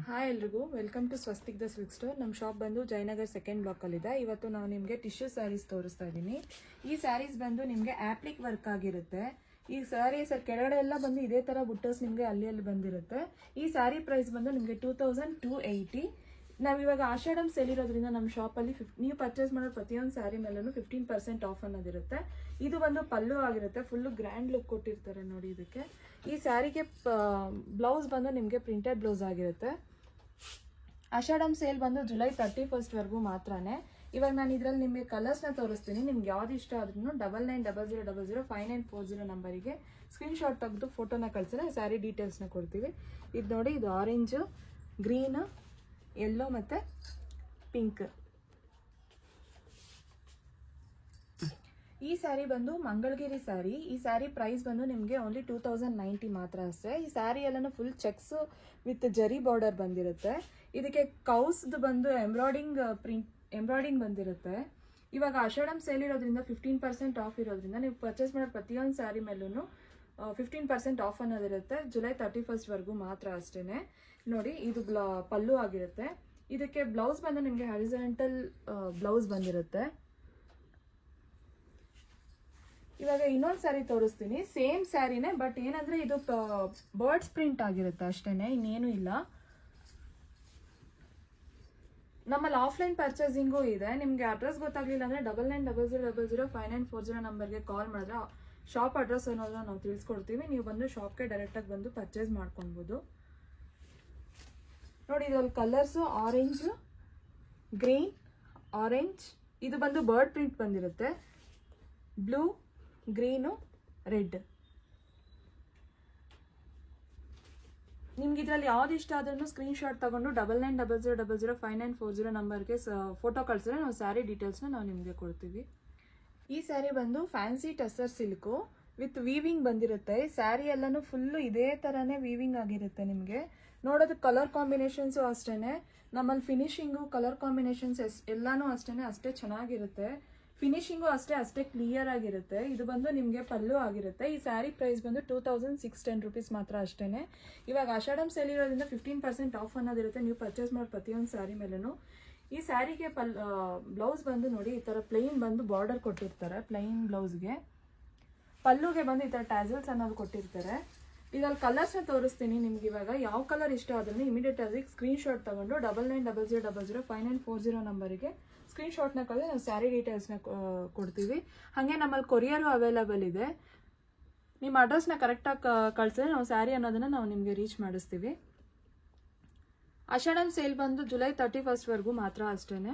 Hi ಎಲ್ರಿಗೂ welcome to Swastik the silk store. ನಮ್ಮ shop ಬಂದು ಜಯನಗರ್ ಸೆಕೆಂಡ್ ಬ್ಲಾಕಲ್ಲಿ ಇದೆ. ಇವತ್ತು ನಾವು ನಿಮಗೆ ಟಿಶ್ಯೂ ಸ್ಯಾರೀಸ್ ತೋರಿಸ್ತಾ ಇದ್ದೀನಿ. ಈ ಸ್ಯಾರೀಸ್ ಬಂದು ನಿಮಗೆ ಆಪ್ಲಿಕ್ ವರ್ಕ್ ಆಗಿರುತ್ತೆ. ಈ ಸ್ಯಾರೀಸ್ ಕೆಳಗಡೆ ಎಲ್ಲ ಬಂದು ಇದೇ ಥರ ಬುಟ್ಟಸ್ ನಿಮಗೆ ಅಲ್ಲಿ ಬಂದಿರುತ್ತೆ. ಈ ಸ್ಯಾರಿ ಪ್ರೈಸ್ ಬಂದು ನಿಮಗೆ 2280. ನಾವಿವಾಗ ಆಷಾಢಂ ಸೇಲ್ ಇರೋದ್ರಿಂದ ನಮ್ಮ ಶಾಪಲ್ಲಿ ನೀವು ಪರ್ಚೇಸ್ ಮಾಡೋ ಪ್ರತಿಯೊಂದು ಸ್ಯಾರಿ ಮೇಲೂ 15% ಆಫ್ ಅನ್ನೋದಿರುತ್ತೆ. ಇದು ಬಂದು ಪಲ್ಲು ಆಗಿರುತ್ತೆ, ಫುಲ್ಲು ಗ್ರ್ಯಾಂಡ್ ಲುಕ್ ಕೊಟ್ಟಿರ್ತಾರೆ ನೋಡಿ ಇದಕ್ಕೆ. ಈ ಸ್ಯಾರಿಗೆ ಬ್ಲೌಸ್ ಬಂದು ನಿಮಗೆ ಪ್ರಿಂಟೆಡ್ ಬ್ಲೌಸ್ ಆಗಿರುತ್ತೆ. ಆಷಾಢಂ ಸೇಲ್ ಬಂದು ಜುಲೈ 31st ಮಾತ್ರನೇ. ಇವಾಗ ನಾನು ಇದರಲ್ಲಿ ನಿಮಗೆ ಕಲರ್ಸ್ನ ತೋರಿಸ್ತೀನಿ. ನಿಮ್ಗೆ ಯಾವ್ದು ಇಷ್ಟ ಆದ್ರೂ 9900005940 ನಂಬರಿಗೆ ಸ್ಕ್ರೀನ್ಶಾಟ್ ತೆಗೆದು ಫೋಟೋನ ಕಳಿಸಿದ್ರೆ ಸ್ಯಾರಿ ಡೀಟೇಲ್ಸ್ನ ಕೊಡ್ತೀವಿ. ಇದು ನೋಡಿ, ಇದು ಆರೆಂಜು, ಗ್ರೀನ್, ಯೆಲ್ಲೋ ಮತ್ತು ಪಿಂಕ್. ಈ ಸ್ಯಾರಿ ಬಂದು ಮಂಗಳಗಿರಿ ಸ್ಯಾರಿ. ಈ ಸ್ಯಾರಿ ಪ್ರೈಸ್ ಬಂದು ನಿಮಗೆ ಓನ್ಲಿ 2090 ಮಾತ್ರ ಅಷ್ಟೇ. ಈ ಸ್ಯಾರಿ ಎಲ್ಲನೂ ಫುಲ್ ಚೆಕ್ಸ್ ವಿತ್ ಜರಿ ಬಾರ್ಡರ್ ಬಂದಿರುತ್ತೆ. ಇದಕ್ಕೆ ಕೌಸ್ದು ಬಂದು ಎಂಬ್ರಾಯ್ಡಿಂಗ್ ಬಂದಿರುತ್ತೆ. ಇವಾಗ ಆಷಾಢಂ ಸೇಲ್ ಇರೋದ್ರಿಂದ 15% ಆಫ್ ಇರೋದ್ರಿಂದ ನೀವು ಪರ್ಚೇಸ್ ಮಾಡೋ ಪ್ರತಿಯೊಂದು ಸ್ಯಾರಿ ಮೇಲೂ 15% ಆಫ್ ಅನ್ನೋದಿರುತ್ತೆ. ಜುಲೈ 31st ಮಾತ್ರ ಅಷ್ಟೇ. ನೋಡಿ, ಇದು ಪಲ್ಲು ಆಗಿರುತ್ತೆ. ಇದಕ್ಕೆ ಬ್ಲೌಸ್ ಬಂದು ನಿಮಗೆ ಹಾರಿಜಾಂಟಲ್ ಬ್ಲೌಸ್ ಬಂದಿರುತ್ತೆ. ಇವಾಗ ಇನ್ನೊಂದು ಸ್ಯಾರಿ ತೋರಿಸ್ತೀನಿ. ಸೇಮ್ ಸ್ಯಾರಿನೇ, ಬಟ್ ಏನಂದ್ರೆ ಇದು ಬರ್ಡ್ಸ್ ಪ್ರಿಂಟ್ ಆಗಿರುತ್ತೆ ಅಷ್ಟೇನೆ, ಇನ್ನೇನು ಇಲ್ಲ. ನಮ್ಮಲ್ಲಿ ಆಫ್ಲೈನ್ ಪರ್ಚೇಸಿಂಗು ಇದೆ. ನಿಮಗೆ ಅಡ್ರೆಸ್ ಗೊತ್ತಾಗ್ಲಿಲ್ಲ ಅಂದ್ರೆ 9900005940 ನಂಬರ್ಗೆ ಕಾಲ್ ಮಾಡಿದ್ರೆ ಶಾಪ್ ಅಡ್ರೆಸ್ ಅನ್ನೋದನ್ನ ನಾವು ತಿಳಿಸ್ಕೊಡ್ತೀವಿ. ನೀವು ಬಂದು ಶಾಪ್ಗೆ ಡೈರೆಕ್ಟಾಗಿ ಬಂದು ಪರ್ಚೇಸ್ ಮಾಡ್ಕೊಬಹುದು. ನೋಡಿ, ಇದರಲ್ಲಿ ಕಲರ್ಸು ಆರೆಂಜ್, ಗ್ರೀನ್, ಆರೆಂಜ್, ಇದು ಬಂದು ಬರ್ಡ್ ಪ್ರಿಂಟ್ ಬಂದಿರುತ್ತೆ, ಬ್ಲೂ, ಗ್ರೀನು, ರೆಡ್. ನಿಮ್ಗೆ ಇದರಲ್ಲಿ ಯಾವ್ದು ಇಷ್ಟ ಆದ್ರೂ ಸ್ಕ್ರೀನ್ಶಾಟ್ ತಗೊಂಡು 9900005940 ನಂಬರ್ಗೆ ಫೋಟೋ ಕಳಿಸಿದ್ರೆ ನಾವು ಸ್ಯಾರಿ ಡೀಟೇಲ್ಸ್ನ ನಾವು ನಿಮಗೆ ಕೊಡ್ತೀವಿ. ಈ ಸ್ಯಾರಿ ಬಂದು fancy tussar silk with weaving ಬಂದಿರುತ್ತೆ. ಸ್ಯಾರಿ ಎಲ್ಲಾನು ಫುಲ್ಲು ಇದೇ ಥರನೇ ವೀವಿಂಗ್ ಆಗಿರುತ್ತೆ. ನಿಮಗೆ ನೋಡೋದಕ್ಕೆ ಕಲರ್ ಕಾಂಬಿನೇಷನ್ಸು ಅಷ್ಟೇ, ನಮ್ಮಲ್ಲಿ ಫಿನಿಶಿಂಗು ಕಲರ್ ಕಾಂಬಿನೇಷನ್ಸ್ ಎಲ್ಲಾನು ಅಷ್ಟೇ ಚೆನ್ನಾಗಿರುತ್ತೆ. ಫಿನಿಶಿಂಗು ಅಷ್ಟೇ ಕ್ಲಿಯರ್ ಆಗಿರುತ್ತೆ. ಇದು ಬಂದು ನಿಮಗೆ ಪಲ್ಲು ಆಗಿರುತ್ತೆ. ಈ ಸ್ಯಾರಿ ಪ್ರೈಸ್ ಬಂದು 2610 ರೂಪೀಸ್ ಮಾತ್ರ ಅಷ್ಟೇ. ಇವಾಗ ಆಷಾಢಂ ಸೇಲ್ ಇರೋದ್ರಿಂದ 15% ಆಫ್ ಅನ್ನೋದಿರುತ್ತೆ ನೀವು ಪರ್ಚೇಸ್ ಮಾಡೋ ಪ್ರತಿಯೊಂದು ಸ್ಯಾರಿ ಮೇಲೂ. ಈ ಸ್ಯಾರಿಗೆ ಬ್ಲೌಸ್ ಬಂದು ನೋಡಿ, ಈ ಥರ ಪ್ಲೈನ್ ಬಂದು ಬಾರ್ಡರ್ ಕೊಟ್ಟಿರ್ತಾರೆ. ಪ್ಲೈನ್ ಬ್ಲೌಸ್ಗೆ ಪಲ್ಲುಗೆ ಬಂದು ಈ ಥರ ಟ್ಯಾಸಲ್ಸ್ ಅನ್ನೋದು ಕೊಟ್ಟಿರ್ತಾರೆ. ಇದರಲ್ಲಿ ಕಲರ್ಸ್ನ ತೋರಿಸ್ತೀನಿ ನಿಮ್ಗೆ. ಇವಾಗ ಯಾವ ಕಲರ್ ಇಷ್ಟ ಆದ್ರೂ ಇಮಿಡಿಯೇಟ್ ಆಗಿ ಸ್ಕ್ರೀನ್ಶಾಟ್ ತಗೊಂಡು 9900005940 ನಂಬರಿಗೆ ಸ್ಕ್ರೀನ್ಶಾಟ್ನ ಕಳೆದು ನಾವು ಸ್ಯಾರಿ ಡೀಟೇಲ್ಸ್ನ ಕೊಡ್ತೀವಿ. ಹಾಗೆ ನಮ್ಮಲ್ಲಿ ಕೊರಿಯರು ಅವೈಲಬಲ್ ಇದೆ. ನಿಮ್ಮ ಅಡ್ರೆಸ್ನ ಕರೆಕ್ಟಾಗಿ ಕಳಿಸಿದ್ರೆ ನಾವು ಸ್ಯಾರಿ ಅನ್ನೋದನ್ನು ನಾವು ನಿಮಗೆ ರೀಚ್ ಮಾಡಿಸ್ತೀವಿ. ಆಷಾಢಂ ಸೇಲ್ ಬಂದು ಜುಲೈ 31st ಮಾತ್ರ ಅಷ್ಟೇ.